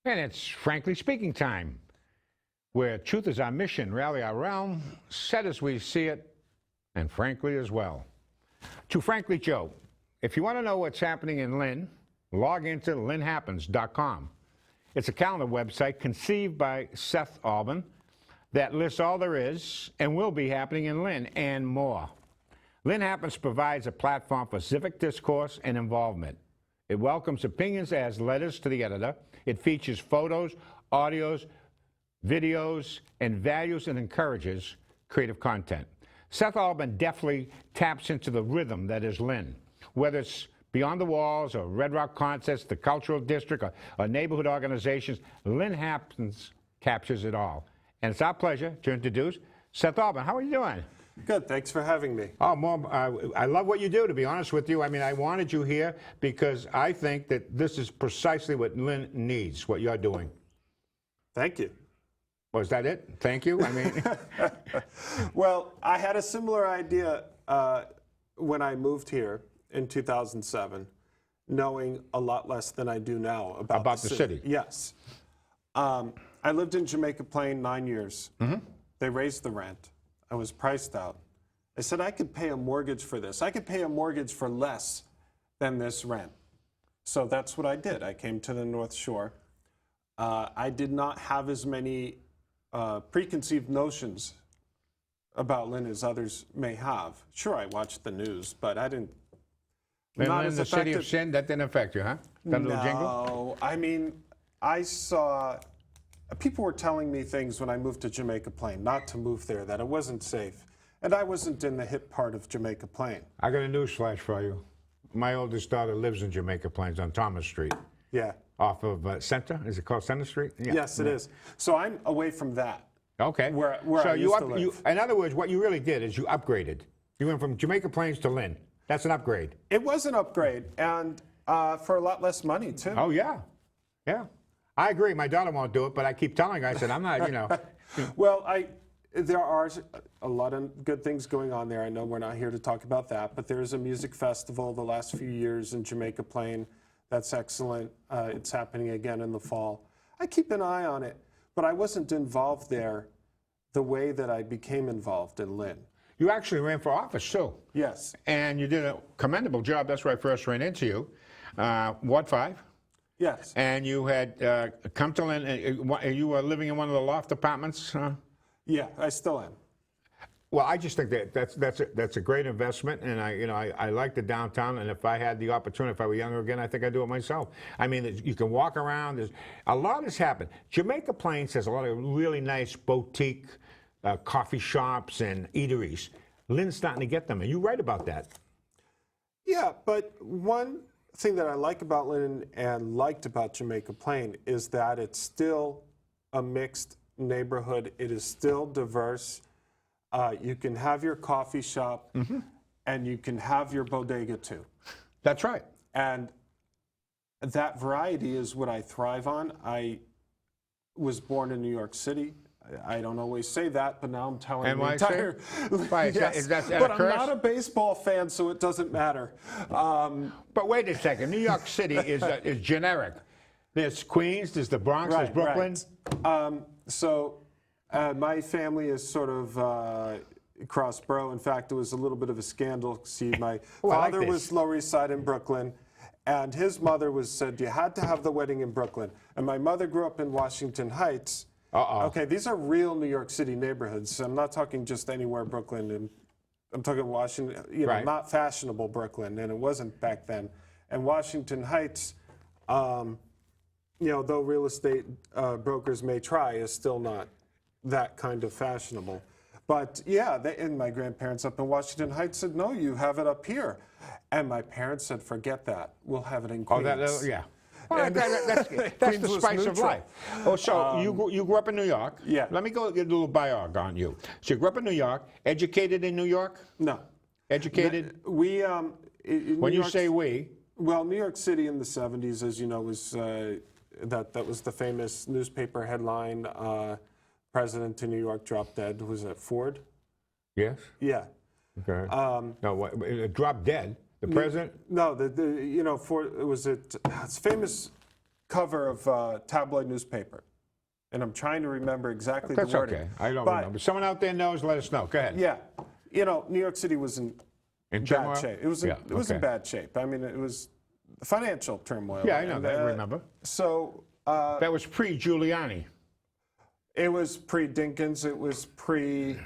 And it's Frankly Speaking time, where truth is our mission, rally our realm, set as we see it, and frankly as well. To Frankly Joe, if you want to know what's happening in Lynn, log into Lynnhappens.com. It's a calendar website conceived by Seth Albaum that lists all there is and will be happening in Lynn and more. Lynnhappens provides a platform for civic discourse and involvement. It welcomes opinions as letters to the editor. It features photos, audios, videos, and values and encourages creative content. Seth Albaum definitely taps into the rhythm that is Lynn. Whether it's Beyond the Walls or Red Rock Concerts, the Cultural District, or neighborhood organizations, Lynnhappens captures it all. And it's our pleasure to introduce Seth Albaum. How are you doing? Good, thanks for having me. Oh, Mom, I love what you do, to be honest with you. I mean, I wanted you here because I think that this is precisely what Lynn needs, what you're doing. Thank you. Was that it? Thank you? I mean... Well, I had a similar idea when I moved here in 2007, knowing a lot less than I do now about the city. Yes. I lived in Jamaica Plain 9 years. Mm-hmm. They raised the rent. I was priced out. I said I could pay a mortgage for this. I could pay a mortgage for less than this rent. So that's what I did. I came to the North Shore. I did not have as many preconceived notions about Lynn as others may have. Sure, I watched the news, but I didn't. Not as the city of sin, that didn't affect you, huh? That little jingle? No, I mean, I saw. People were telling me things when I moved to Jamaica Plain, not to move there, that it wasn't safe. And I wasn't in the hip part of Jamaica Plain. I got a news flash for you. My oldest daughter lives in Jamaica Plains on Thomas Street. Yeah. Off of Center? Is it called Center Street? Yeah. Yes, it is. So I'm away from that. Okay. Where so I used to live. In other words, what you really did is you upgraded. You went from Jamaica Plains to Lynn. That's an upgrade. It was an upgrade, and for a lot less money, too. Oh, yeah. Yeah. I agree. My daughter won't do it, but I keep telling her, I said, I'm not, you know. Well, there are a lot of good things going on there. I know we're not here to talk about that, but there's a music festival the last few years in Jamaica Plain. That's excellent. It's happening again in the fall. I keep an eye on it, but I wasn't involved there the way that I became involved in Lynn. You actually ran for office, too. Yes. And you did a commendable job. That's where I first ran into you. Ward 5. Yes. And you had come to Lynn. You were living in one of the loft apartments? Yeah, I still am. Well, I just think that's a great investment, and I like the downtown. And if I had the opportunity, if I were younger again, I think I'd do it myself. I mean, you can walk around. There's a lot has happened. Jamaica Plains has a lot of really nice boutique coffee shops and eateries. Lynn's starting to get them, and you're right about that. Yeah, but one thing that I like about Lynn and liked about Jamaica Plain is that it's still a mixed neighborhood. It is still diverse. You can have your coffee shop, mm-hmm. and you can have your bodega too. That's right. And that variety is what I thrive on. I was born in New York City. I don't always say that, but now I'm telling the entire... Why, yes, but I'm not a baseball fan, so it doesn't matter. But wait a second. New York City is generic. There's Queens, there's the Bronx, right, there's Brooklyn. Right. My family is sort of cross-borough. In fact, it was a little bit of a scandal. See, my father was Lower East Side in Brooklyn, and his mother said you had to have the wedding in Brooklyn. And my mother grew up in Washington Heights. Okay, these are real New York City neighborhoods. I'm not talking just anywhere Brooklyn. And I'm talking Washington, right. Not fashionable Brooklyn, and it wasn't back then. And Washington Heights, though real estate brokers may try, is still not that kind of fashionable. But yeah, and my grandparents up in Washington Heights said, no, you have it up here. And my parents said, forget that. We'll have it in Queens. Yeah. Well, that's the spice of life. Oh, so you grew up in New York. Yeah. Let me get a little biog on you. So you grew up in New York, educated in New York? No. Educated? When you say we? Well, New York City in the 70s, as you know, was that was the famous newspaper headline, President in New York dropped dead. Was it Ford? Yes. Yeah. Okay. No, dropped dead? The president? No, Ford, it's famous cover of a tabloid newspaper. And I'm trying to remember exactly That's the wording. okay. I don't But, remember. Someone out there knows, let us know. Go ahead. Yeah. You know, New York City was in turmoil? bad shape. It was in okay. bad shape. I mean, it was financial turmoil. Yeah, I know And, that. I remember. So That was pre-Giuliani. it was pre-Dinkins. It was pre-Koch.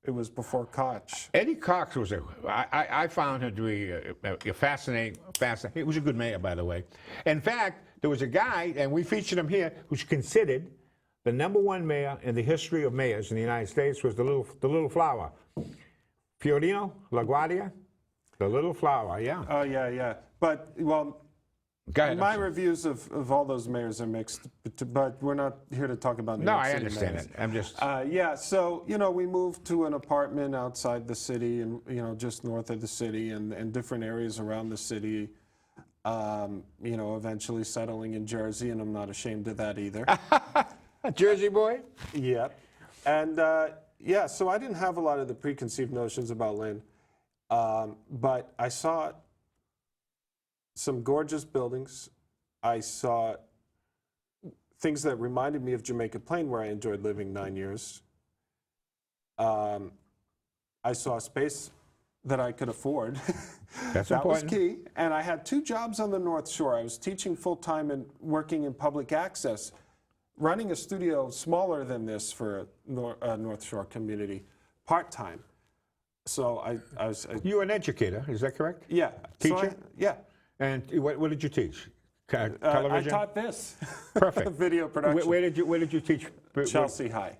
It was before Koch. Eddie Cox was I found him to be a fascinating. He was a good mayor, by the way. In fact, there was a guy, and we featured him here, who's considered the #1 mayor in the history of mayors in the United States. Was the little flower, Fiorino LaGuardia, the little flower. Yeah. Oh, yeah. But, well, Go ahead. my reviews of all those mayors are mixed, but we're not here to talk about New No, York I City understand mayors. it. I'm just. Yeah, so, you know, we moved to an apartment outside the city and, you know, just north of the city and different areas around the city, you know, eventually settling in Jersey, and I'm not ashamed of that either. A Jersey boy? Yep. And, yeah, so I didn't have a lot of the preconceived notions about Lynn, but I saw some gorgeous buildings. I saw things that reminded me of Jamaica Plain, where I enjoyed living 9 years. I saw a space that I could afford. That's that was important. key. And I had 2 jobs on the North Shore. I was teaching full-time and working in public access, running a studio smaller than this for a North Shore community, part-time. So I was... You were an educator, is that correct? yeah. Teacher? Yeah. And what did you teach? Television? I taught this. Perfect. Video production. Where did you teach? Chelsea High.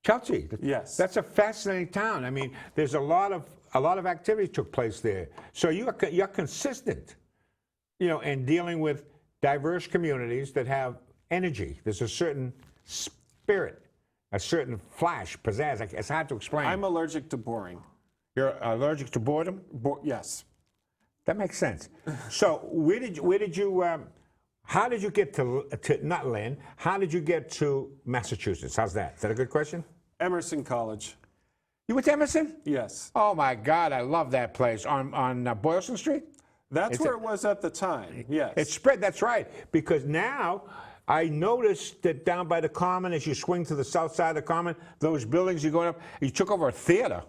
Chelsea. Yes. That's a fascinating town. I mean, there's a lot of activity took place there. So you're consistent, you know, in dealing with diverse communities that have energy. There's a certain spirit, a certain flash, pizzazz. It's hard to explain. I'm allergic to boring. You're allergic to boredom? Yes. That makes sense. So how did you get to not Lynn? How did you get to Massachusetts? How's that? Is that a good question? Emerson College. You went to Emerson? Yes. Oh my God, I love that place on Boylston Street. That's where it was at the time. Yes. It's spread. That's right. Because now I noticed that down by the Common, as you swing to the south side of the Common, those buildings you're going up, you took over a theater.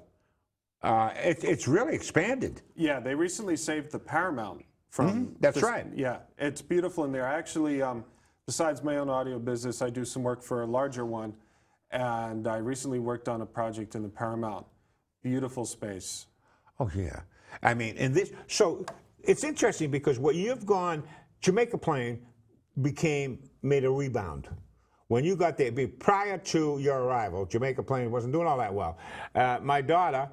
It's really expanded. Yeah, they recently saved the Paramount from... That's right. Yeah, it's beautiful in there. Actually, besides my own audio business, I do some work for a larger one, and I recently worked on a project in the Paramount. Beautiful space. Oh yeah. I mean, so it's interesting because what you've gone, Jamaica Plain made a rebound. When you got there, prior to your arrival, Jamaica Plain wasn't doing all that well. My daughter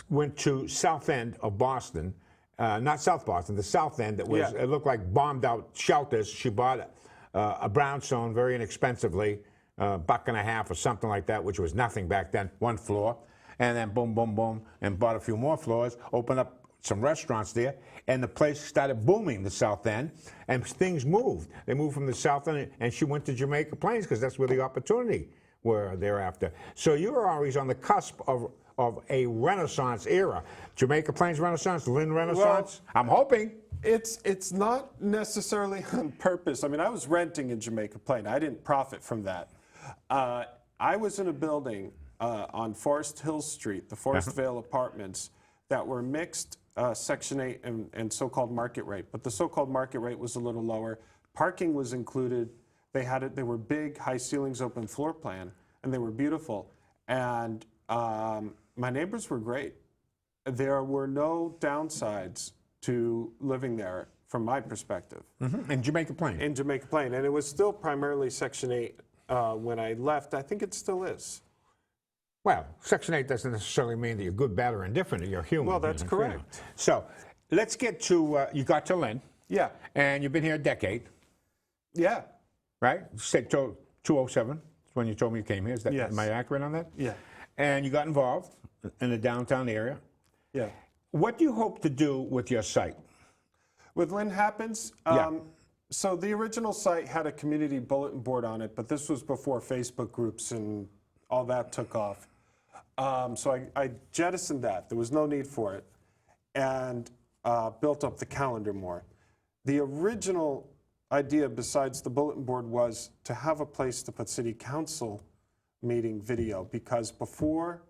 went to South End of Boston, not South Boston, the South End that was, it looked like bombed out shelters. She bought a brownstone very inexpensively, $1.50 or something like that, which was nothing back then, 1 floor. And then boom, boom, boom, and bought a few more floors, opened up some restaurants there, and the place started booming, the South End, and things moved. They moved from the South End, and she went to Jamaica Plains because that's where the opportunity were thereafter. So you were always on the cusp of a Renaissance era. Jamaica Plains Renaissance, Lynn Renaissance? Well, I'm hoping. It's not necessarily on purpose. I mean, I was renting in Jamaica Plain. I didn't profit from that. I was in a building on Forest Hill Street, the Forest Vale Apartments, that were mixed Section 8 and so-called market rate. But the so-called market rate was a little lower. Parking was included. They were big, high ceilings, open floor plan, and they were beautiful. And my neighbors were great. There were no downsides to living there from my perspective. In Jamaica Plain? In Jamaica Plain. And it was still primarily Section 8 when I left. I think it still is. Well, Section 8 doesn't necessarily mean that you're good, bad, or indifferent. You're human. Well, that's correct. So let's get to, you got to Lynn. Yeah. And you've been here a decade. Yeah. Right? You said 2007 when you told me you came here. Is that, Yes. Am I accurate on that? Yeah. And you got involved in the downtown area. Yeah. What do you hope to do with your site? With Lynnhappens, so the original site had a community bulletin board on it, but this was before Facebook groups and all that took off. So I jettisoned that. There was no need for it, and built up the calendar more. The original idea, besides the bulletin board, was to have a place to put city council meeting video, because before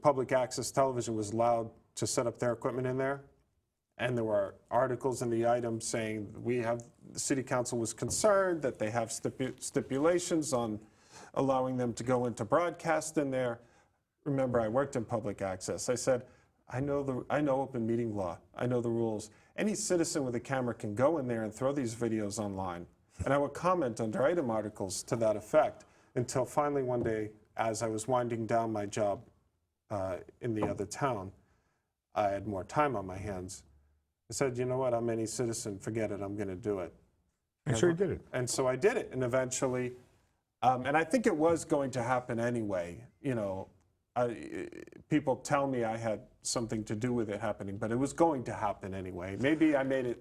public access television was allowed to set up their equipment in there, and there were articles in the item saying the city council was concerned that they have stipulations on allowing them to go into broadcast in there. Remember, I worked in public access. I said, I know open meeting law. I know the rules. Any citizen with a camera can go in there and throw these videos online. And I would comment under item articles to that effect, until finally one day, as I was winding down my job in the other town, I had more time on my hands. I said, you know what, I'm any citizen, forget it, I'm going to do it. And so you did it. And so I did it, and eventually, and I think it was going to happen anyway. You know, people tell me I had something to do with it happening, but it was going to happen anyway. Maybe I made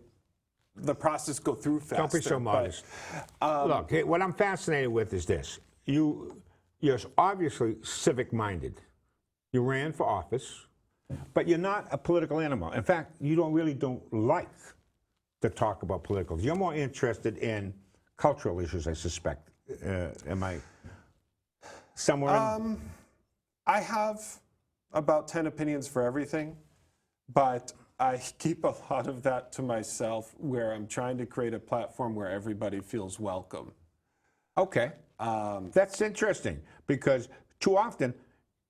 the process go through faster. Don't be so modest. Look, what I'm fascinated with is this. You're obviously civic-minded. You ran for office, but you're not a political animal. In fact, you don't like to talk about politicals. You're more interested in cultural issues, I suspect. Am I somewhere? I have about 10 opinions for everything, but I keep a lot of that to myself, where I'm trying to create a platform where everybody feels welcome. Okay. That's interesting, because too often,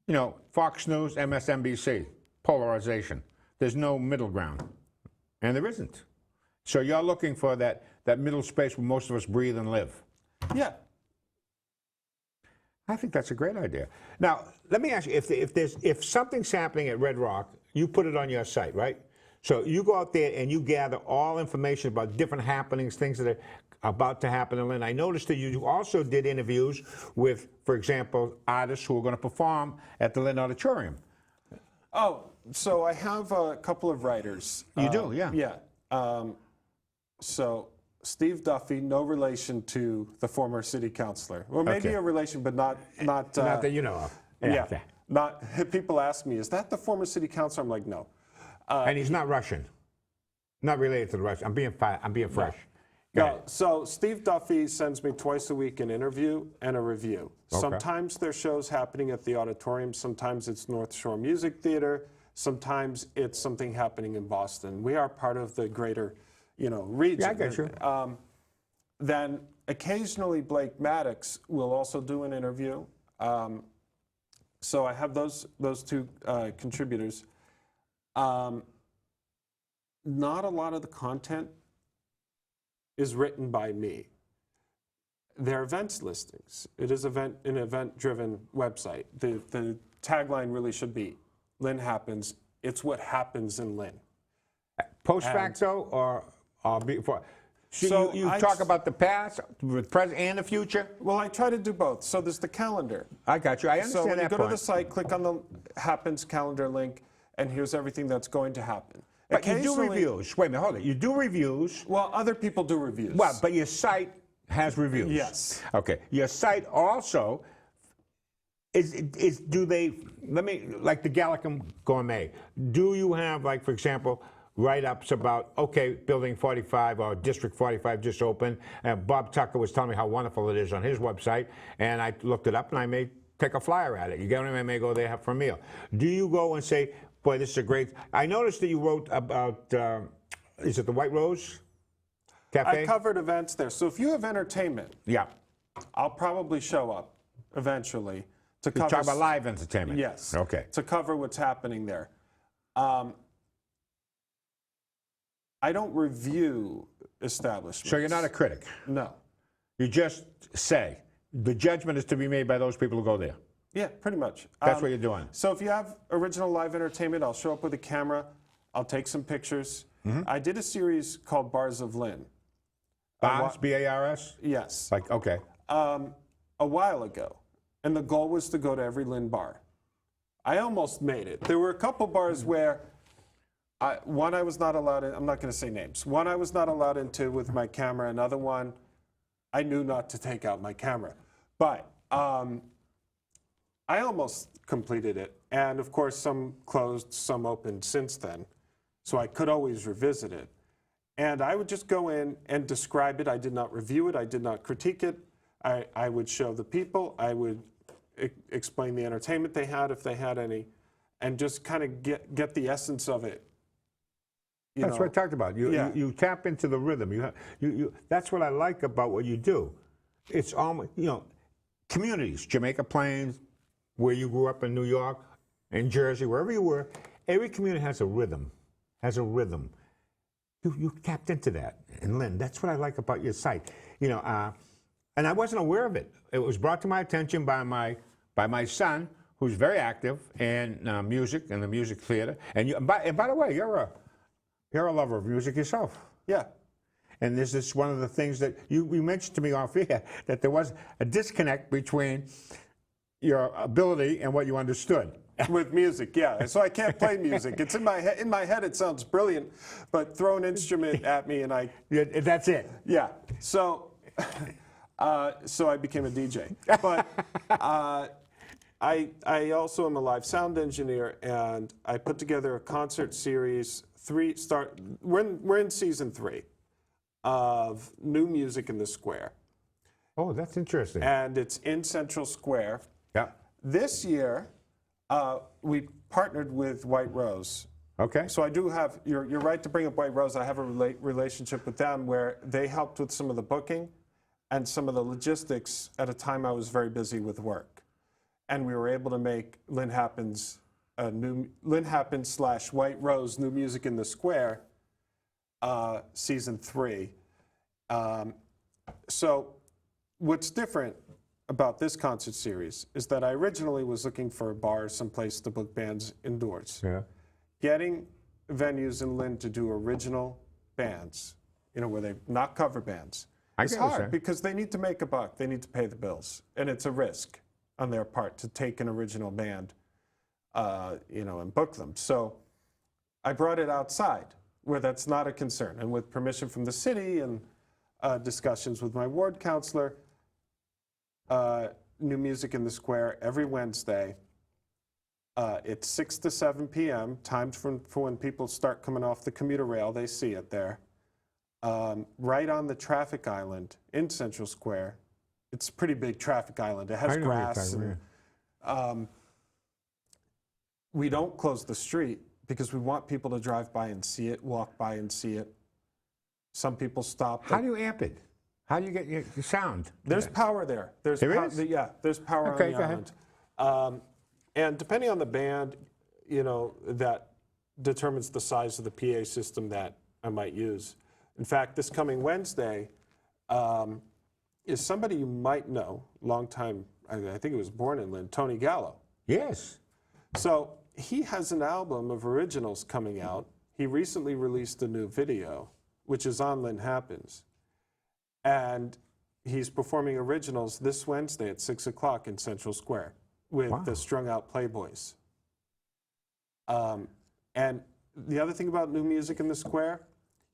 you know, Fox News, MSNBC, polarization. There's no middle ground, and there isn't. So you're looking for that middle space where most of us breathe and live. Yeah. I think that's a great idea. Now, let me ask you, if something's happening at Red Rock, you put it on your site, right? So you go out there and you gather all information about different happenings, things that are about to happen in Lynn. I noticed that you also did interviews with, for example, artists who are going to perform at the Lynn Auditorium. Oh, so I have a couple of writers. You do, yeah. Yeah. So Steve Duffy, no relation to the former city councilor. Well, maybe a relation, but not not that you know of. Yeah. Not. People ask me, is that the former city councilor? I'm like, no. And he's not Russian. Not related to the Russian. I'm being fresh. No, so Steve Duffy sends me twice a week an interview and a review. Okay. Sometimes there's shows happening at the auditorium. Sometimes it's North Shore Music Theater. Sometimes it's something happening in Boston. We are part of the greater, region. Yeah, I get you. Then occasionally Blake Maddox will also do an interview. So I have those two contributors. Not a lot of the content is written by me. They're events listings. It is an event-driven website. The tagline really should be, Lynnhappens, it's what happens in Lynn. Post facto or before? So you talk about the past, the present, and the future? Well, I try to do both. So there's the calendar. I got you. I understand So when you that go point. to the site, click on the Happens calendar link, and here's everything that's going to happen. But you do Occasionally- reviews. Wait a minute, hold it. You do reviews. Well, other people do reviews. Well, but your site has reviews. Yes. Okay. Your site also do they, like the Gallicum Gourmet, do you have, like, for example, write-ups about, okay, Building 45 or District 45 just opened, and Bob Tucker was telling me how wonderful it is on his website, and I looked it up and I may take a flyer at it. You get what I mean? I may go there for a meal. Do you go and say, boy, this is a great... I noticed that you wrote about, is it the White Rose Cafe? I covered events there. So if you have entertainment, Yeah. I'll probably show up eventually to You cover... talk about live entertainment? Yes. Okay. To cover what's happening there. I don't review establishments. So you're not a critic? No. You just say, the judgment is to be made by those people who go there. Yeah, pretty much. That's what you're doing. So if you have original live entertainment, I'll show up with a camera. I'll take some pictures. I did a series called Bars of Lynn. Bars, B-A-R-S? Yes. Like, okay. A while ago. And the goal was to go to every Lynn bar. I almost made it. There were a couple bars where one I was not allowed in, I'm not going to say names. One I was not allowed into with my camera. Another one, I knew not to take out my camera. But I almost completed it. And of course, some closed, some opened since then. so I could always revisit it. And I would just go in and describe it. I did not review it. I did not critique it. I would show the people. I would explain the entertainment they had, if they had any, and just kind of get the essence of it. That's what I talked about. You tap into the rhythm. That's what I like about what you do. It's almost, communities, Jamaica Plains, where you grew up in New York, in Jersey, wherever you were, every community has a rhythm, You tapped into that. And Lynn, that's what I like about your site. And I wasn't aware of it. It was brought to my attention by my son, who's very active in music and the music theater. And by the way, you're a lover of music yourself. Yeah. And this is one of the things that you mentioned to me off here, that there was a disconnect between your ability and what you understood. With music, yeah. So I can't play music. It's in my head. In my head, it sounds brilliant, but throw an instrument at me and that's it. Yeah. So, so I became a DJ. But I also am a live sound engineer, and I put together a concert series. We're in season 3 of New Music in the Square. Oh, that's interesting. And it's in Central Square. Yeah. This year, we partnered with White Rose. Okay. So I do have, you're right to bring up White Rose. I have a relationship with them where they helped with some of the booking and some of the logistics at a time I was very busy with work. And we were able to make Lynnhappens / White Rose New Music in the Square season 3. So what's different about this concert series is that I originally was looking for a bar, someplace to book bands indoors. Yeah. Getting venues in Lynn to do original bands, where they not cover bands, it's hard because they need to make a buck. They need to pay the bills, and it's a risk on their part to take an original band, and book them. So I brought it outside where that's not a concern, and with permission from the city and discussions with my ward counselor. New Music in the Square every Wednesday. It's 6 to 7 p.m., timed for when people start coming off the commuter rail. They see it there. Right on the traffic island in Central Square. It's a pretty big traffic island. It has grass. And, we don't close the street because we want people to drive by and see it, walk by and see it. Some people stop. How do you amp it? How do you get your sound? There's power there. There is? Yeah, there's power on the island. And depending on the band, that determines the size of the PA system that I might use. In fact, this coming Wednesday is somebody you might know, long time, I think he was born in Lynn, Tony Gallo. Yes. So he has an album of originals coming out. He recently released a new video, which is on Lynnhappens. And he's performing originals this Wednesday at 6 o'clock in Central Square with the Strung Out Playboys. And the other thing about New Music in the Square,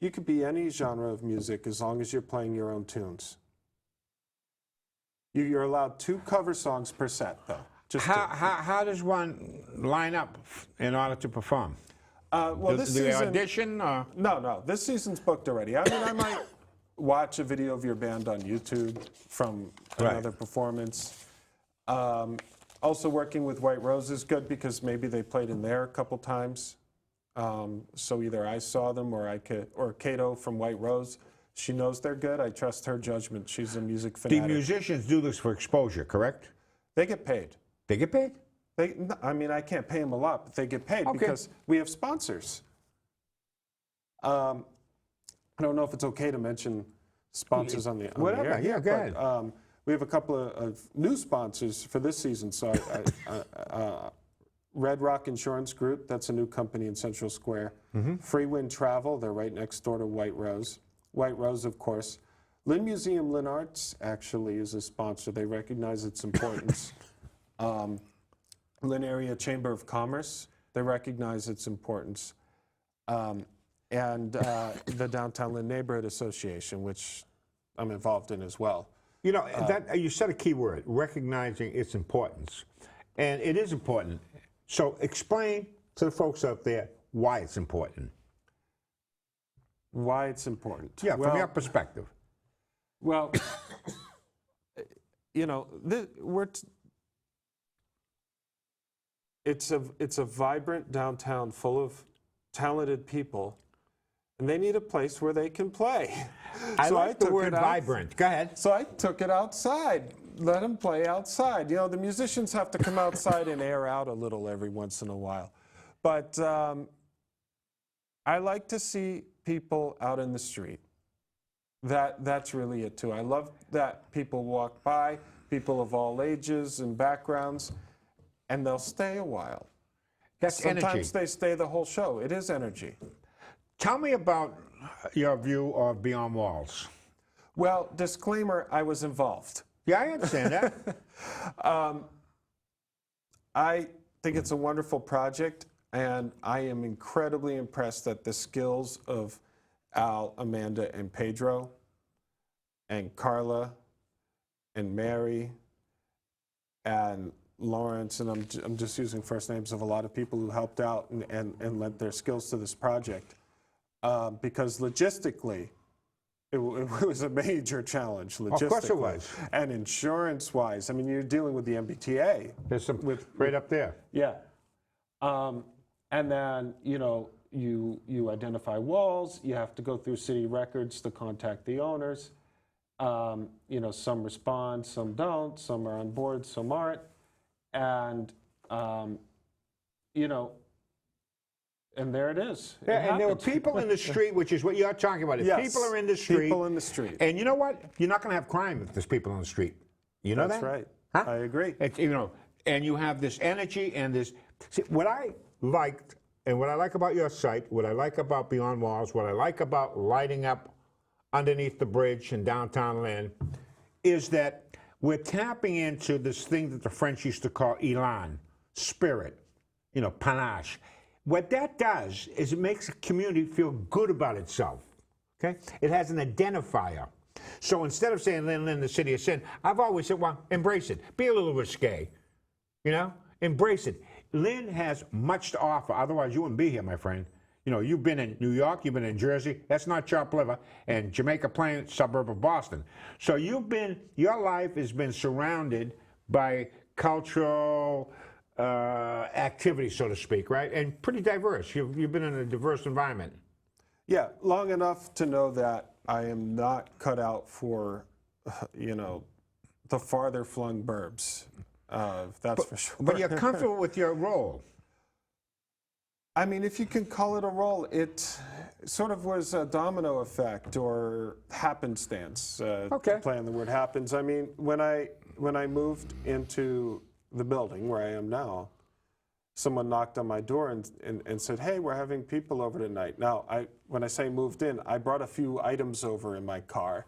you could be any genre of music as long as you're playing your own tunes. You're allowed 2 cover songs per set, though. How does one line up in order to perform? Well, this season, the audition? Or? No. This season's booked already. I mean, I might watch a video of your band on YouTube from another performance. Also working with White Rose is good because maybe they played in there a couple times. So either I saw them or Kato from White Rose. She knows they're good. I trust her judgment. She's a music fanatic. The musicians do this for exposure, correct? They get paid. They get paid? I mean, I can't pay them a lot, but they get paid because we have sponsors. I don't know if it's okay to mention sponsors on the Whatever, air. go ahead. We have a couple of new sponsors for this season. So Red Rock Insurance Group, that's a new company in Central Square. Free Wind Travel, they're right next door to White Rose. White Rose, of course. Lynn Museum, Lynn Arts actually is a sponsor. They recognize its importance. Lynn Area Chamber of Commerce, they recognize its importance. And the Downtown Lynn Neighborhood Association, which I'm involved in as well. You said a key word, recognizing its importance. And it is important. So explain to the folks out there why it's important. Why it's important? Yeah, from your perspective. Well, you know, it's a vibrant downtown full of talented people, and they need a place where they can play. I So like the took word it out- vibrant. Go ahead. So I took it outside. Let them play outside. You know, the musicians have to come outside and air out a little every once in a while. But I like to see people out in the street. That's really it too. I love that people walk by, people of all ages and backgrounds, and they'll stay a while. That's Sometimes energy. they stay the whole show. It is energy. Tell me about your view of Beyond Walls. Well, disclaimer, I was involved. Yeah, I understand that. I think it's a wonderful project, and I am incredibly impressed at the skills of Al, Amanda, and Pedro, and Carla, and Mary, and Lawrence, and I'm just using first names of a lot of people who helped out and lent their skills to this project. Because logistically, it was a major challenge, logistically. Of course it was. And insurance-wise, I mean, you're dealing with the MBTA. There's some right up there. Yeah. And then, you know, you identify walls, you have to go through city records to contact the owners. You know, some respond, some don't, some are on board, some aren't. And, you know, and there it is. It Yeah, and there were happened. people in the street, which is what you're talking about. If Yes, people are in the street. people in the street. And you know what? You're not going to have crime if there's people on the street. You know That's that? right. Huh? I agree. It's, you know, and you have this energy and this. See, what I liked and what I like about your site, what I like about Beyond Walls, what I like about lighting up underneath the bridge in downtown Lynn, is that we're tapping into this thing that the French used to call élan, spirit, you know, panache. What that does is it makes a community feel good about itself. Okay? It has an identifier. So instead of saying Lynn, Lynn, the city of sin, I've always said, well, embrace it. Be a little risque. You know? Embrace it. Lynn has much to offer. Otherwise, you wouldn't be here, my friend. You know, you've been in New York, you've been in Jersey. That's not chopped liver. And Jamaica Plain, suburb of Boston. So your life has been surrounded by cultural activity, so to speak, right? And pretty diverse. You've been in a diverse environment. Yeah, long enough to know that I am not cut out for, you know, the farther flung burbs. That's for sure. But you're comfortable with your role. I mean, if you can call it a role, it sort of was a domino effect or happenstance. Okay. Play on the word happens. I mean, when I moved into the building where I am now, someone knocked on my door and said, hey, we're having people over tonight. Now, when I say moved in, I brought a few items over in my car.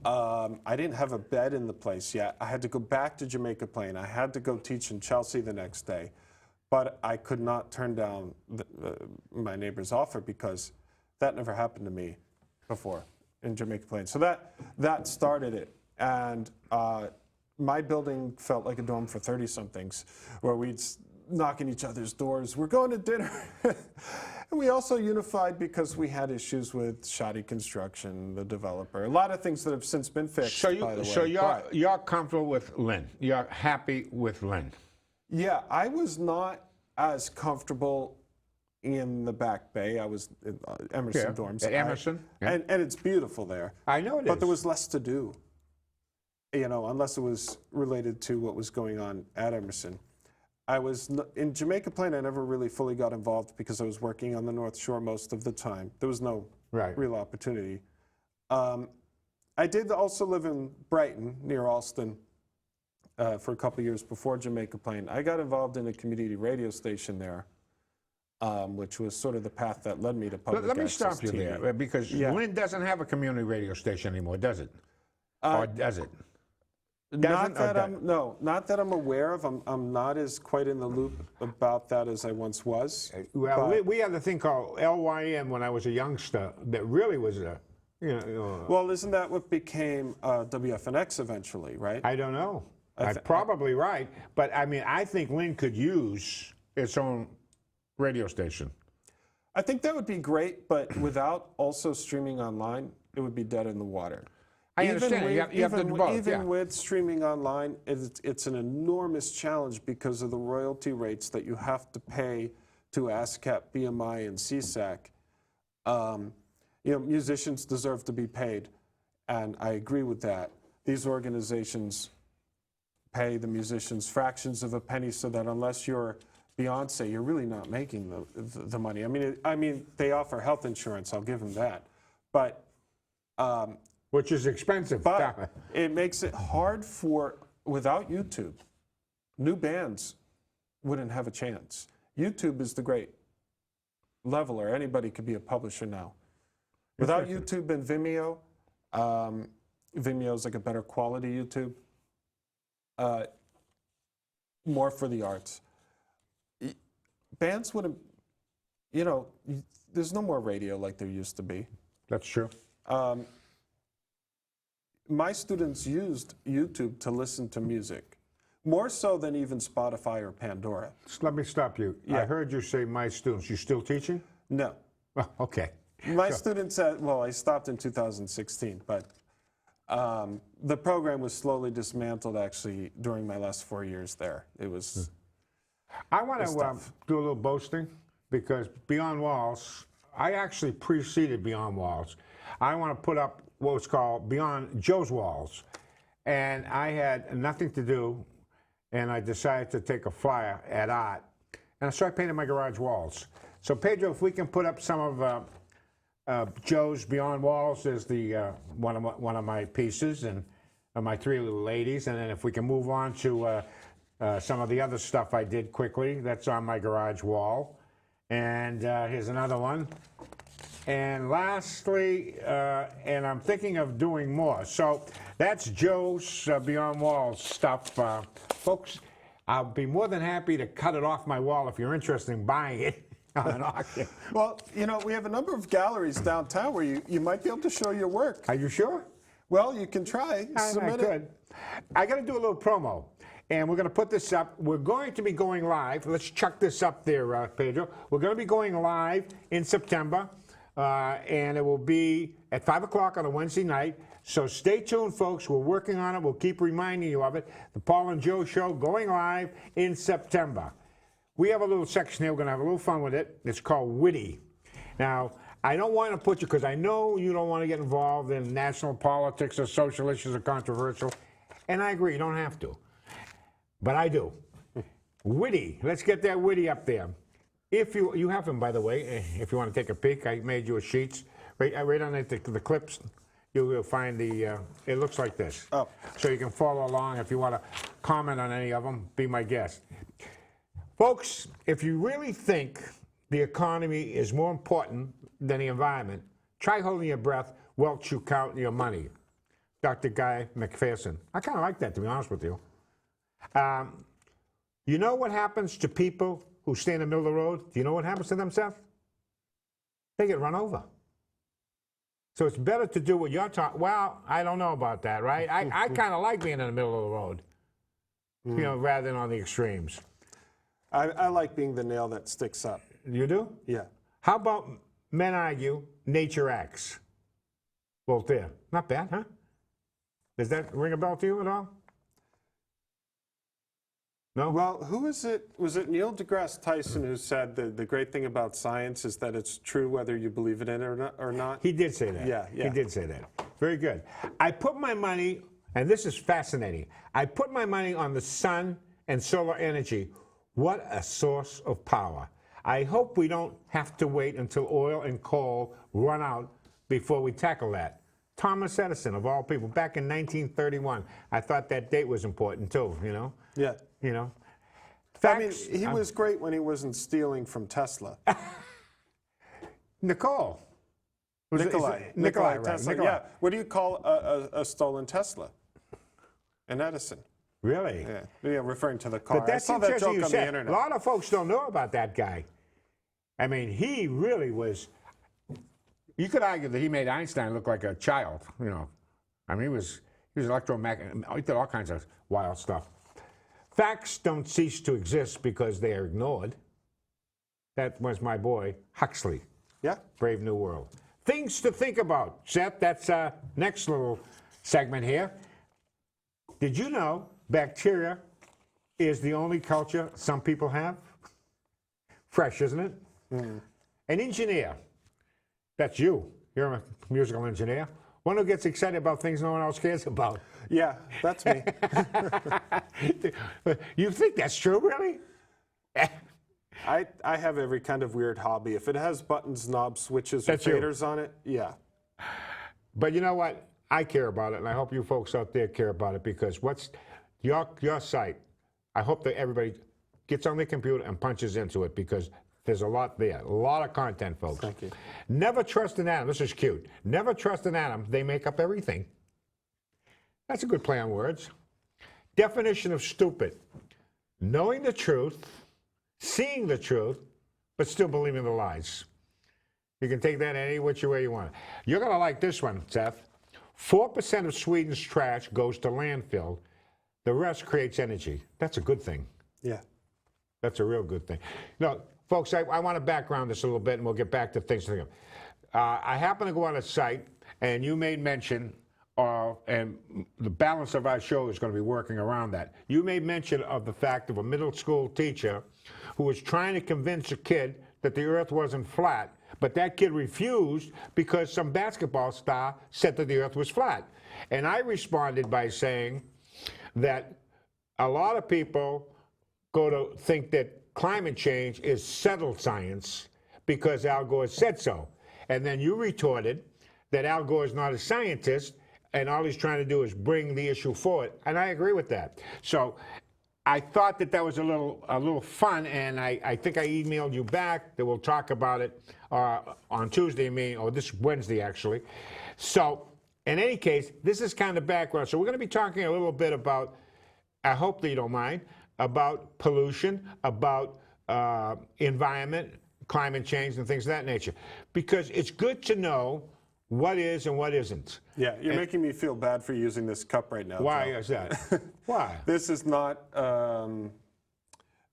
I didn't have a bed in the place yet. I had to go back to Jamaica Plain. I had to go teach in Chelsea the next day. But I could not turn down my neighbor's offer because that never happened to me before in Jamaica Plain. So that started it. And my building felt like a dome for 30-somethings, where we'd knock on each other's doors. We're going to dinner. And we also unified because we had issues with shoddy construction, the developer. A lot of things that have since been fixed, by the way. So you're comfortable with Lynn. You're happy with Lynn. Yeah, I was not as comfortable in the Back Bay. I was in Emerson dorms. At Emerson. And it's beautiful there. I know it is. But there was less to do, you know, unless it was related to what was going on at Emerson. In Jamaica Plain, I never really fully got involved because I was working on the North Shore most of the time. There was no real opportunity. I did also live in Brighton, near Alston, for a couple years before Jamaica Plain. I got involved in a community radio station there, which was sort of the path that led me to public Let me access stop you TV. there, because Lynn doesn't have a community radio station anymore, does it? Or does it? Not that I'm aware of. I'm not as quite in the loop about that as I once was. Well, we had a thing called LYM when I was a youngster that really was a, Well, isn't that what became WFNX eventually, right? I don't know. I'm probably right. But I mean, I think Lynn could use its own radio station. I think that would be great, but without also streaming online, it would be dead in the water. I understand. You have to do both, Even yeah. with streaming online, it's an enormous challenge because of the royalty rates that you have to pay to ASCAP, BMI, and CSAC. Musicians deserve to be paid, and I agree with that. These organizations pay the musicians fractions of a penny so that unless you're Beyonce, you're really not making the money. I mean, they offer health insurance. I'll give them that, but Which is expensive. but it makes it hard without YouTube, new bands wouldn't have a chance. YouTube is the great leveler. Anybody could be a publisher now. Without YouTube and Vimeo, Vimeo's like a better quality YouTube, more for the arts. Bands wouldn't, there's no more radio like there used to be. That's true. My students used YouTube to listen to music, more so than even Spotify or Pandora. Just let me stop you. Yeah. I heard you say my students. You still teaching? No. Oh, okay. My students, I stopped in 2016, but the program was slowly dismantled actually during my last 4 years there. It was... I want to do a little boasting because Beyond Walls, I actually preceded Beyond Walls. I want to put up what's called Beyond Joe's Walls. And I had nothing to do, and I decided to take a flyer at art, and I started painting my garage walls. So Pedro, if we can put up some of Joe's Beyond Walls as the one of my pieces, and my three little ladies, and then if we can move on to some of the other stuff I did quickly, that's on my garage wall. And here's another one. And lastly, and I'm thinking of doing more. So that's Joe's Beyond Walls stuff. Folks, I'll be more than happy to cut it off my wall if you're interested in buying it on an auction. Well, we have a number of galleries downtown where you might be able to show your work. Are you sure? Well, you can try. Submit it. I got to do a little promo. And we're going to put this up. We're going to be going live. Let's chuck this up there, Pedro. We're going to be going live in September, and it will be at 5 o'clock on a Wednesday night. So stay tuned, folks. We're working on it. We'll keep reminding you of it. The Paul and Joe Show going live in September. We have a little section here. We're going to have a little fun with it. It's called Witty. Now, I don't want to put you, because I know you don't want to get involved in national politics or social issues or controversial. And I agree, you don't have to. But I do. Witty. Let's get that Witty up there. If you have them, by the way, if you want to take a peek, I made you a sheets. Right underneath the clips, you'll find the, it looks like this. Oh. So you can follow along. If you want to comment on any of them, be my guest. Folks, if you really think the economy is more important than the environment, try holding your breath whilst you count your money. Dr. Guy McPherson. I kind of like that, to be honest with you. You know what happens to people who stay in the middle of the road? Do you know what happens to them, Seth? They get run over. So it's better to do what you're talking. Well, I don't know about that, right? I kind of like being in the middle of the road, rather than on the extremes. I like being the nail that sticks up. You do? Yeah. How about men argue, nature acts? Voltaire. Not bad, huh? Does that ring a bell to you at all? No? Well, who is it? Was it Neil deGrasse Tyson who said the great thing about science is that it's true whether you believe it in it or not? He did say that. Yeah. He did say that. Very good. I put my money, and this is fascinating, I put my money on the sun and solar energy. What a source of power. I hope we don't have to wait until oil and coal run out before we tackle that. Thomas Edison, of all people, back in 1931. I thought that date was important too, Yeah. Facts, he was great when he wasn't stealing from Tesla. Nikolai. Nikolai right. Tesla. Nikolai. Yeah. What do you call a stolen Tesla? An Edison. Really? Yeah, referring to the car. But I saw that joke on the said. internet. A lot of folks don't know about that guy. I mean, he really was. You could argue that he made Einstein look like a child. I mean, he was electromagnetic. He did all kinds of wild stuff. Facts don't cease to exist because they are ignored. That was my boy, Huxley. Yeah. Brave New World. Things to think about. Seth, that's our next little segment here. Did you know bacteria is the only culture some people have? Fresh, isn't it? Mm. An engineer. That's you. You're a musical engineer. One who gets excited about things no one else cares about. Yeah, that's me. You think that's true, really? I have every kind of weird hobby. If it has buttons, knobs, switches, or That's you. faders on it, yeah. But you know what? I care about it, and I hope you folks out there care about it, because what's your site, I hope that everybody gets on their computer and punches into it, because there's a lot there, a lot of content, folks. Thank you. Never trust an atom. This is cute. Never trust an atom. They make up everything. That's a good play on words. Definition of stupid. Knowing the truth, seeing the truth, but still believing the lies. You can take that any which way you want. You're going to like this one, Seth. 4% of Sweden's trash goes to landfill. The rest creates energy. That's a good thing. Yeah. That's a real good thing. No, folks, I want to background this a little bit, and we'll get back to things. I happen to go on a site, and you made mention, and the balance of our show is going to be working around that. You made mention of the fact of a middle school teacher who was trying to convince a kid that the earth wasn't flat, but that kid refused because some basketball star said that the earth was flat. And I responded by saying that a lot of people go to think that climate change is settled science because Al Gore said so. And then you retorted that Al Gore is not a scientist, and all he's trying to do is bring the issue forward. And I agree with that. So I thought that was a little fun, and I think I emailed you back that we'll talk about it on Tuesday, or this Wednesday, actually. So in any case, this is kind of background. So we're going to be talking a little bit about, I hope that you don't mind, about pollution, about environment, climate change, and things of that nature. Because it's good to know what is and what isn't. Yeah, you're making me feel bad for using this cup right now. Why Joe. is that? Why? This is not, it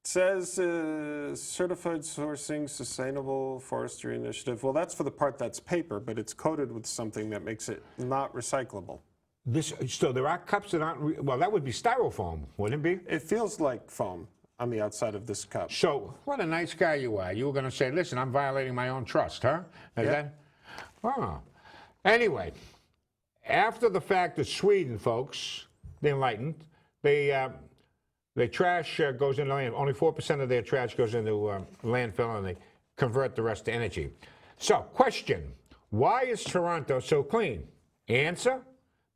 says Certified Sourcing Sustainable Forestry Initiative. Well, that's for the part that's paper, but it's coated with something that makes it not recyclable. So there are cups that aren't, well, that would be styrofoam, wouldn't it be? It feels like foam on the outside of this cup. So what a nice guy you are. You were going to say, listen, I'm violating my own trust, huh? Is that? Oh. Anyway, after the fact that Sweden, folks, the enlightened, the trash goes into land. Only 4% of their trash goes into landfill, and they convert the rest to energy. So, question, why is Toronto so clean? Answer,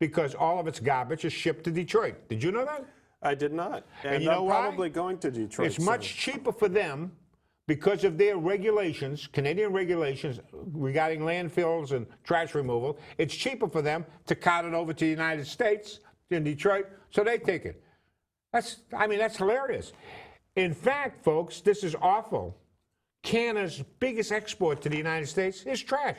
because all of its garbage is shipped to Detroit. Did you know that? I did not. And you know I'm why? probably going to Detroit It's soon. much cheaper for them because of their regulations, Canadian regulations regarding landfills and trash removal. It's cheaper for them to cart it over to the United States in Detroit, so they take it. That's hilarious. In fact, folks, this is awful. Canada's biggest export to the United States is trash.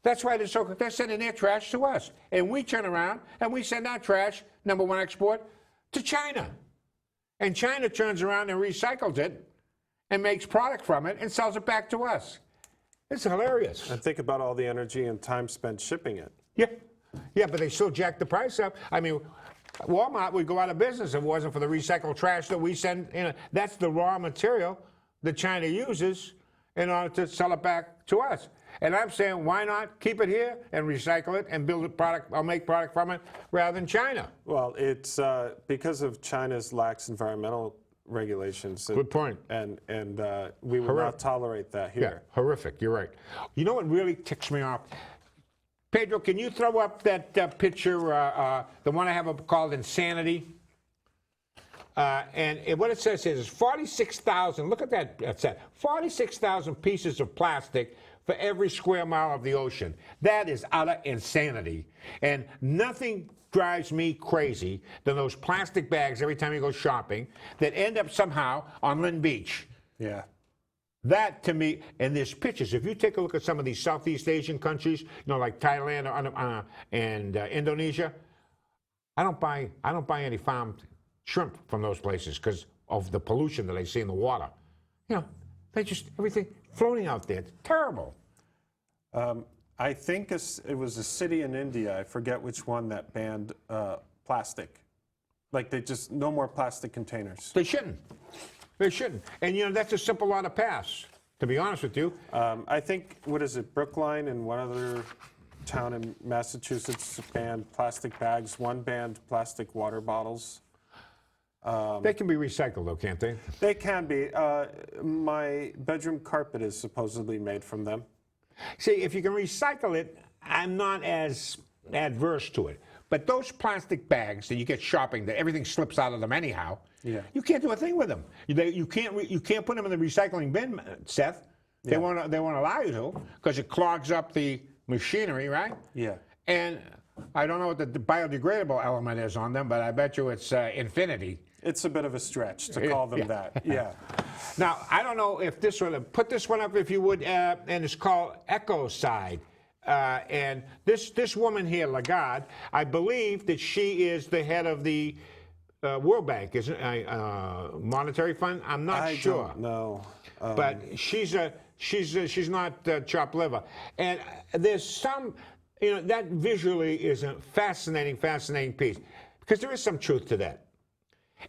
That's why they're sending their trash to us. And we turn around and we send our trash, #1 export, to China. And China turns around and recycles it and makes product from it and sells it back to us. It's hilarious. And think about all the energy and time spent shipping it. Yeah, but they still jack the price up. I mean, Walmart would go out of business if it wasn't for the recycled trash that we send. That's the raw material that China uses in order to sell it back to us. And I'm saying, why not keep it here and recycle it and build a product or make product from it rather than China? Well, it's because of China's lax environmental regulations. Good point. And we will not tolerate that here. Yeah, horrific. You're right. You know what really ticks me off? Pedro, can you throw up that picture, the one I have called Insanity? And what it says is 46,000, look at that, that's 46,000 pieces of plastic for every square mile of the ocean. That is utter insanity. And nothing drives me crazy than those plastic bags every time you go shopping that end up somehow on Lynn Beach. Yeah. That, to me, and there's pictures. If you take a look at some of these Southeast Asian countries, like Thailand and Indonesia, I don't buy any farmed shrimp from those places because of the pollution that I see in the water. They just, everything floating out there. It's terrible. I think it was a city in India, I forget which one, that banned plastic. Like they just, no more plastic containers. They shouldn't. They shouldn't. And, you know, that's a simple law to pass, to be honest with you. I think, what is it, Brookline and one other town in Massachusetts banned plastic bags. One banned plastic water bottles. They can be recycled, though, can't they? They can be. My bedroom carpet is supposedly made from them. See, if you can recycle it, I'm not as adverse to it. But those plastic bags that you get shopping, that everything slips out of them anyhow, Yeah. you can't do a thing with them. You can't put them in the recycling bin, Seth. They won't allow you to because it clogs up the machinery, right? Yeah. And I don't know what the biodegradable element is on them, but I bet you it's infinity. It's a bit of a stretch to call them that. Yeah. Now, I don't know if this one, put this one up if you would, and it's called Ecocide. And this woman here, Lagarde, I believe that she is the head of the World Bank, isn't it? Monetary Fund? I'm not sure. I don't know. But she's not chopped liver. And there's some, you know, that visually is a fascinating piece because there is some truth to that.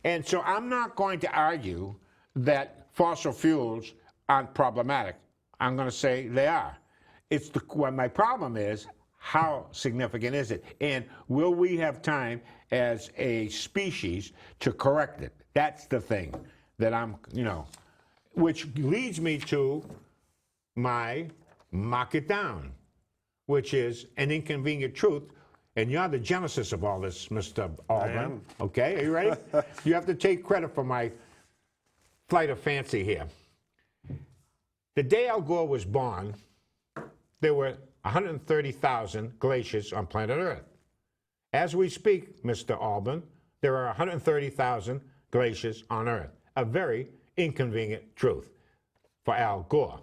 And so I'm not going to argue that fossil fuels aren't problematic. I'm going to say they are. What my problem is, how significant is it? And will we have time as a species to correct it? That's the thing that I'm, you know, which leads me to my mark it down, which is an inconvenient truth. And you're the genesis of all this, Mr. Albaum. I am. Okay, are you ready? You have to take credit for my flight of fancy here. The day Al Gore was born, there were 130,000 glaciers on planet Earth. As we speak, Mr. Albaum, there are 130,000 glaciers on Earth. A very inconvenient truth for Al Gore.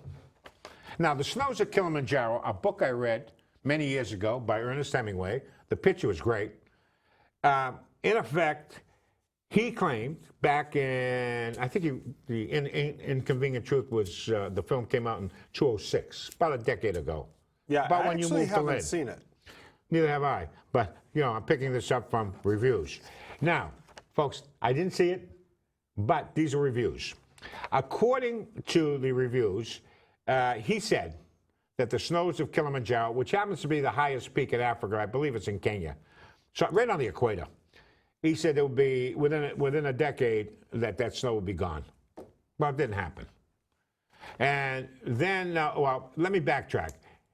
Now, The Snows of Kilimanjaro, a book I read many years ago by Ernest Hemingway. The picture was great. In effect, he claimed back in, I think the Inconvenient Truth was, the film came out in 2006, about a decade ago. Yeah, about I when you actually moved to haven't Lynn. seen it. Neither have I, but, you know, I'm picking this up from reviews. Now, folks, I didn't see it, but these are reviews. According to the reviews, he said that the snows of Kilimanjaro, which happens to be the highest peak in Africa, I believe it's in Kenya, so right on the equator, he said it would be within a decade that snow would be gone. Well, it didn't happen. And then, well, let me backtrack.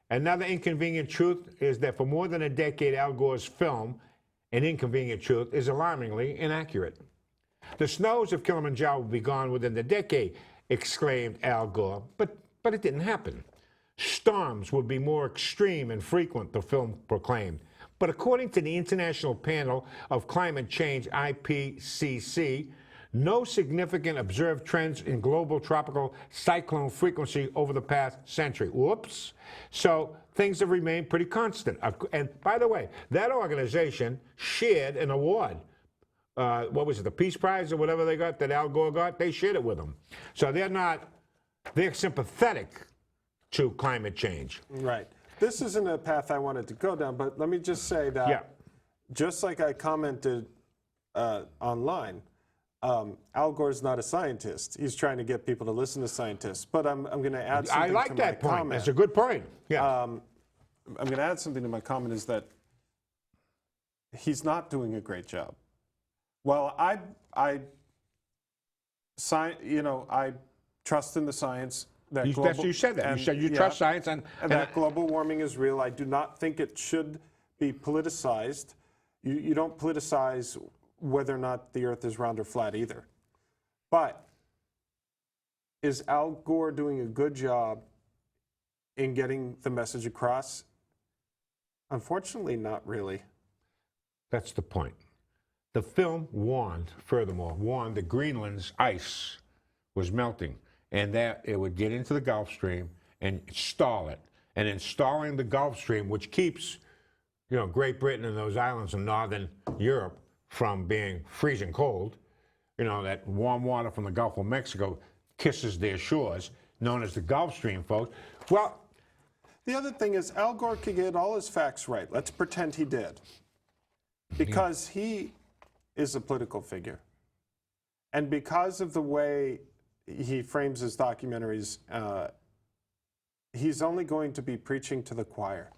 Another inconvenient truth is that for more than a decade, Al Gore's film, An Inconvenient Truth, is alarmingly inaccurate. The snows of Kilimanjaro will be gone within the decade, exclaimed Al Gore, but it didn't happen. Storms would be more extreme and frequent, the film proclaimed. But according to the International Panel of Climate Change, IPCC, no significant observed trends in global tropical cyclone frequency over the past century. Whoops. So things have remained pretty constant. And by the way, that organization shared an award. What was it, the Peace Prize or whatever they got that Al Gore got? They shared it with them. So they're sympathetic to climate change. Right. This isn't a path I wanted to go down, but let me just say that just like I commented online, Al Gore's not a scientist. He's trying to get people to listen to scientists. But I'm going to add something I like to that my point. comment. That's a good point. Yeah. I'm going to add something to my comment is that he's not doing a great job. Well, I trust in the science. You said that. You said you trust science. And that global warming is real. I do not think it should be politicized. You don't politicize whether or not the Earth is round or flat either. But is Al Gore doing a good job in getting the message across? Unfortunately, not really. That's the point. The film furthermore warned that Greenland's ice was melting and that it would get into the Gulf Stream and stall it. And installing the Gulf Stream, which keeps, you know, Great Britain and those islands in northern Europe from being freezing cold, you know, that warm water from the Gulf of Mexico kisses their shores. known as the Gulf Stream, folks. Well, The other thing is Al Gore could get all his facts right. Let's pretend he did. Because he is a political figure. And because of the way he frames his documentaries, he's only going to be preaching to the choir.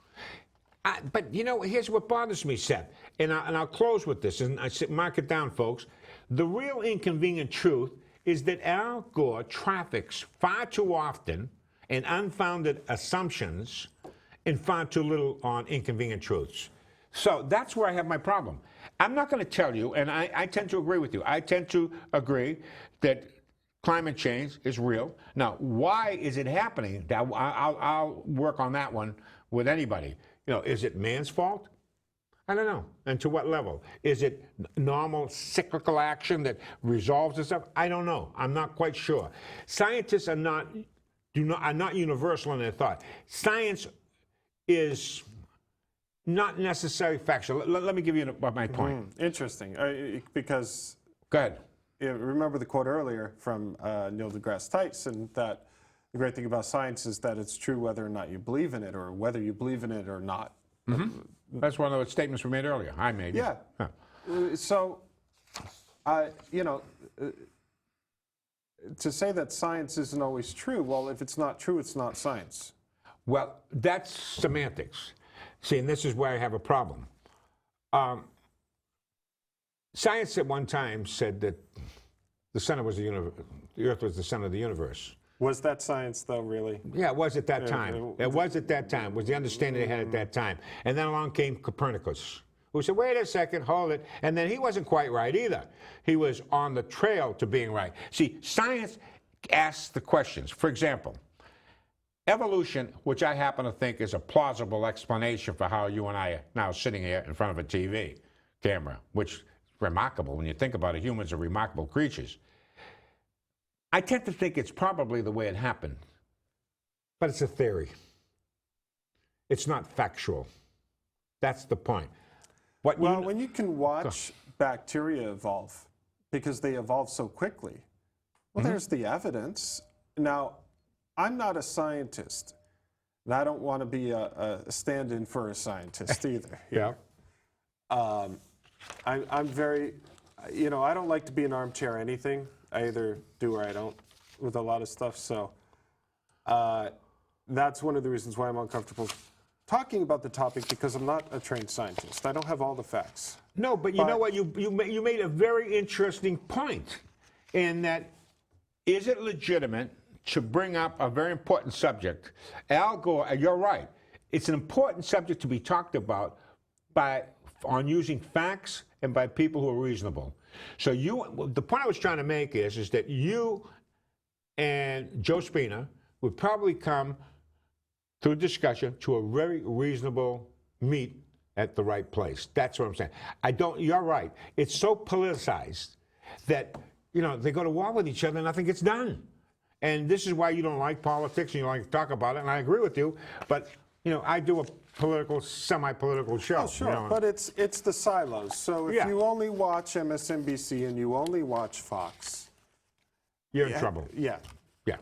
But, you know, here's what bothers me, Seth, and I'll close with this, and mark it down, folks. The real inconvenient truth is that Al Gore traffics far too often in unfounded assumptions and far too little on inconvenient truths. So that's where I have my problem. I'm not going to tell you, and I tend to agree with you. I tend to agree that climate change is real. Now, why is it happening? I'll work on that one with anybody. You know, is it man's fault? I don't know. And to what level? Is it normal cyclical action that resolves itself? I don't know. I'm not quite sure. Scientists are not universal in their thought. Science is not necessarily factual. Let me give you my point. Interesting, because Go ahead. remember the quote earlier from Neil deGrasse Tyson that the great thing about science is that it's true whether or not you believe in it, or whether you believe in it or not. That's one of the statements we made earlier. I made. Yeah. Huh. So, you know, to say that science isn't always true, well, if it's not true, it's not science. Well, that's semantics. See, and this is where I have a problem. Science at one time said that the center was the universe, the Earth was the center of the universe. Was that science, though, really? Yeah, it was at that time. It was at that time. It was the understanding they had at that time. And then along came Copernicus, who said, wait a second, hold it. And then he wasn't quite right either. He was on the trail to being right. See, science asks the questions. For example, evolution, which I happen to think is a plausible explanation for how you and I are now sitting here in front of a TV camera, which is remarkable. When you think about it, humans are remarkable creatures. I tend to think it's probably the way it happened, but it's a theory. It's not factual. That's the point. Well, when you can watch bacteria evolve, because they evolve so quickly, well, there's the evidence. Now, I'm not a scientist, and I don't want to be a stand-in for a scientist either. Yeah. I'm very, you know, I don't like to be an armchair anything. I either do or I don't with a lot of stuff. So that's one of the reasons why I'm uncomfortable talking about the topic, because I'm not a trained scientist. I don't have all the facts. No, but you know what? You made a very interesting point in that, is it legitimate to bring up a very important subject? Al Gore, you're right. It's an important subject to be talked about on using facts and by people who are reasonable. So the point I was trying to make is that you and Joe Spina would probably come through discussion to a very reasonable meet at the right place. That's what I'm saying. You're right. It's so politicized that, you know, they go to war with each other and nothing gets done. And this is why you don't like politics and you like to talk about it, and I agree with you, but, you know, I do a semi-political show. Oh, sure, you know? but it's the silos. So if you only watch MSNBC and you only watch Fox, you're in trouble. Yeah. Yeah.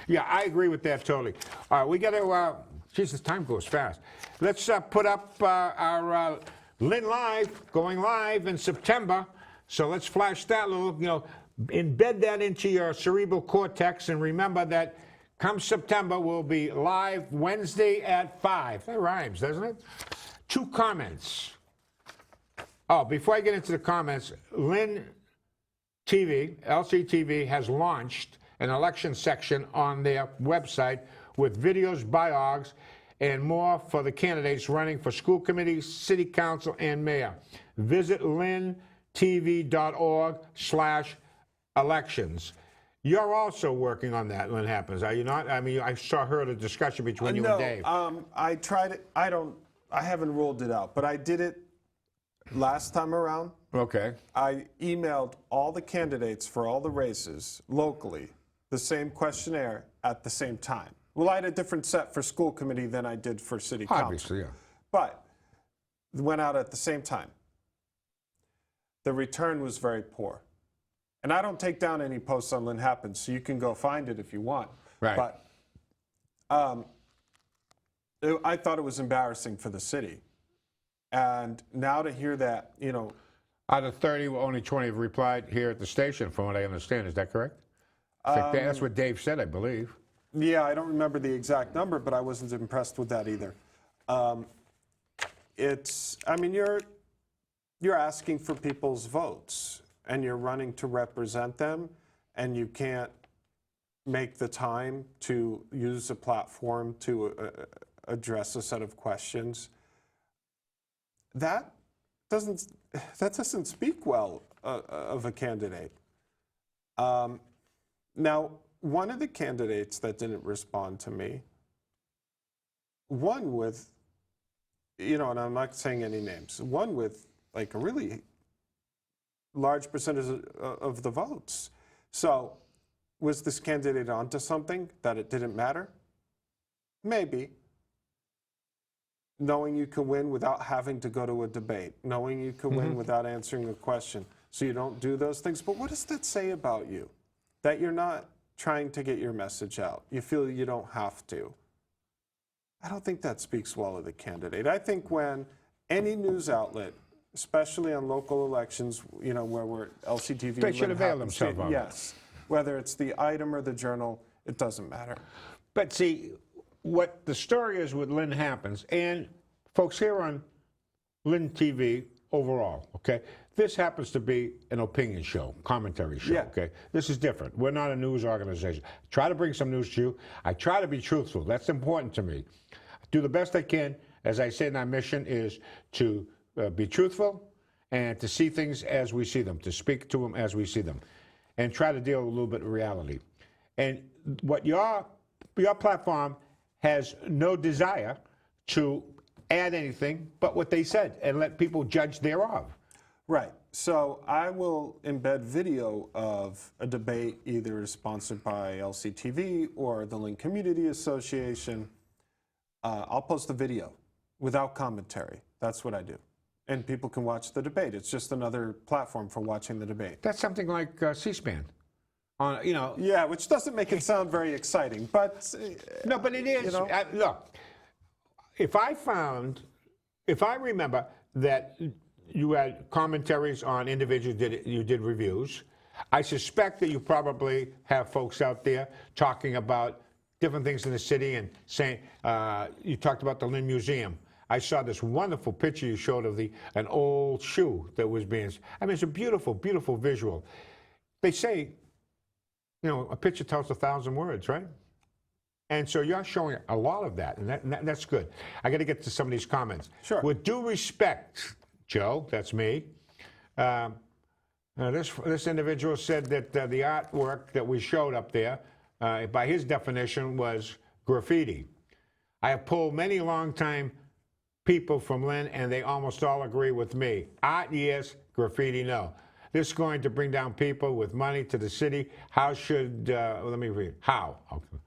Yeah, I agree with that totally. All right, we got to, Jesus, time goes fast. Let's put up our Lynn Live, going live in September. So let's flash that little, you know, embed that into your cerebral cortex, and remember that come September, we'll be live Wednesday at 5. That rhymes, doesn't it? 2 comments. Oh, before I get into the comments, Lynn TV, LCTV, has launched an election section on their website with videos, blogs, and more for the candidates running for school committee, city council, and mayor. Visit lyntv.org/elections. You're also working on that, Lynnhappens, are you not? I mean, I heard a discussion between you and Dave. I tried it. I haven't ruled it out, but I did it last time around. Okay. I emailed all the candidates for all the races locally the same questionnaire at the same time. Well, I had a different set for school committee than I did for city council. Obviously, yeah. But it went out at the same time. The return was very poor. And I don't take down any posts on Lynnhappens, so you can go find it if you want. Right. But I thought it was embarrassing for the city. And now to hear that, you know, Out of 30, only 20 have replied here at the station, from what I understand. Is that correct? I think that's what Dave said, I believe. yeah, I don't remember the exact number, but I wasn't impressed with that either. I mean, you're asking for people's votes, and you're running to represent them, and you can't make the time to use a platform to address a set of questions. That doesn't speak well of a candidate. Now, one of the candidates that didn't respond to me, one with, you know, and I'm not saying any names, one with like a really large percentage of the votes. So was this candidate onto something, that it didn't matter? Maybe. Knowing you can win without having to go to a debate, knowing you can win without answering a question, so you don't do those things. But what does that say about you? That you're not trying to get your message out. You feel you don't have to. I don't think that speaks well of the candidate. I think when any news outlet, especially on local elections, you know, where we're LCTV, They should avail themselves of it. Yes, whether it's the item or the journal, it doesn't matter. But see, what the story is with Lynnhappens, and folks here on Lynn TV overall, okay, this happens to be an opinion show, commentary show, Yeah. okay? This is different. We're not a news organization. Try to bring some news to you. I try to be truthful. That's important to me. Do the best I can. As I said, my mission is to be truthful and to see things as we see them, to speak to them as we see them, and try to deal a little bit with reality. And what your platform has no desire to add anything but what they said and let people judge thereof. Right. So I will embed video of a debate either sponsored by LCTV or the Lynn Community Association. I'll post the video without commentary. That's what I do. And people can watch the debate. It's just another platform for watching the debate. That's something like C-SPAN. You know. Yeah, which doesn't make it sound very exciting, but No, but it is. You know? Look, if I remember that you had commentaries on individuals, you did reviews. I suspect that you probably have folks out there talking about different things in the city and saying, you talked about the Lynn Museum. I saw this wonderful picture you showed of an old shoe that was being, I mean, it's a beautiful, beautiful visual. They say, you know, a picture tells 1,000 words, right? And so you're showing a lot of that, and that's good. I got to get to some of these comments. Sure. With due respect, Joe, that's me. This individual said that the artwork that we showed up there, by his definition, was graffiti. I have pulled many longtime people from Lynn, and they almost all agree with me. Art, yes. Graffiti, no. This is going to bring down people with money to the city. How should, let me read, how? Okay.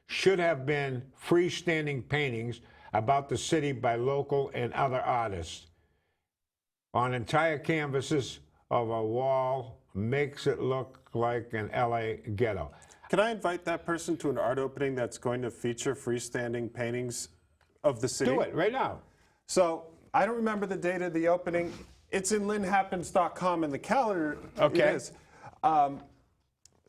Should have been freestanding paintings about the city by local and other artists. On entire canvases of a wall makes it look like an LA ghetto. can I invite that person to an art opening that's going to feature freestanding paintings of the city? Do it right now. So I don't remember the date of the opening. It's in lynnhappens.com in the calendar. Okay. It is.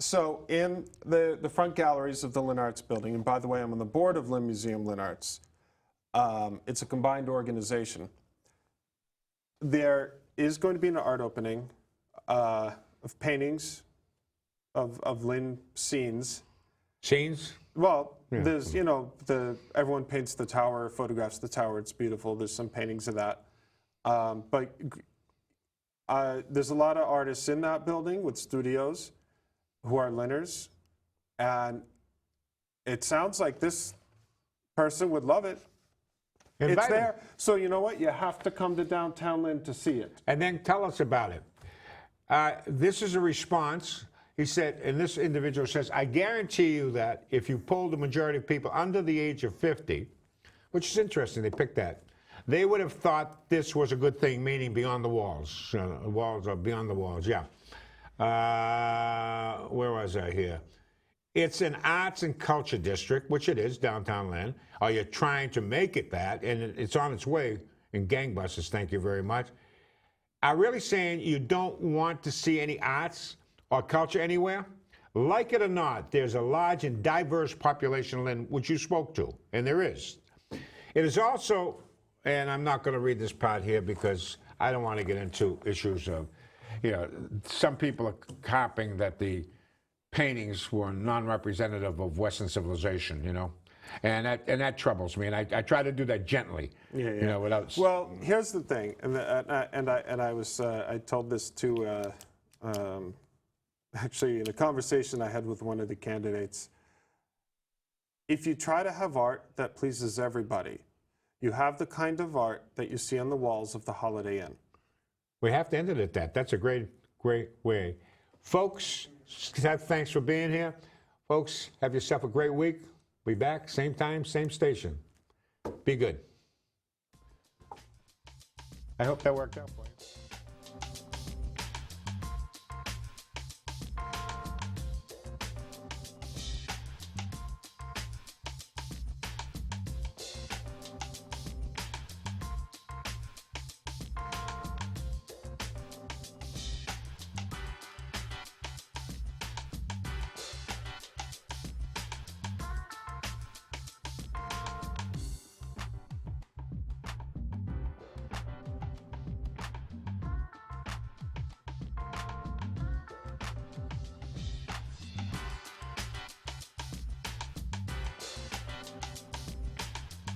So in the front galleries of the Lynn Arts building, and by the way, I'm on the board of Lynn Museum Lynn Arts. It's a combined organization. There is going to be an art opening of paintings of Lynn scenes. Scenes? Well, Yeah. there's, you know, everyone paints the tower, photographs the tower. It's beautiful. There's some paintings of that. But there's a lot of artists in that building with studios who are Lynners. And it sounds like this person would love it. Invite It's 'em. there. So you know what? You have to come to Downtown Lynn to see it. And then tell us about it. This is a response. He said, and this individual says, I guarantee you that if you polled the majority of people under the age of 50, which is interesting, they picked that, they would have thought this was a good thing, meaning beyond the walls. Walls are beyond the walls, yeah. Where was I here? it's an arts and culture district, which it is, Downtown Lynn, or you're trying to make it that, and it's on its way in gangbusters, thank you very much, are really saying you don't want to see any arts or culture anywhere? Like it or not, there's a large and diverse population in Lynn, which you spoke to, and there is. It is also, and I'm not going to read this part here because I don't want to get into issues of, some people are harping that the paintings were non-representative of Western civilization, and that troubles me, and I try to do that gently, without. Well, here's the thing, I told this to actually in a conversation I had with one of the candidates. If you try to have art that pleases everybody, you have the kind of art that you see on the walls of the Holiday Inn. We have to end it at that. That's a great way. Folks, Seth, thanks for being here. Folks, have yourself a great week. Be back, same time, same station. Be good. I hope that worked out for you.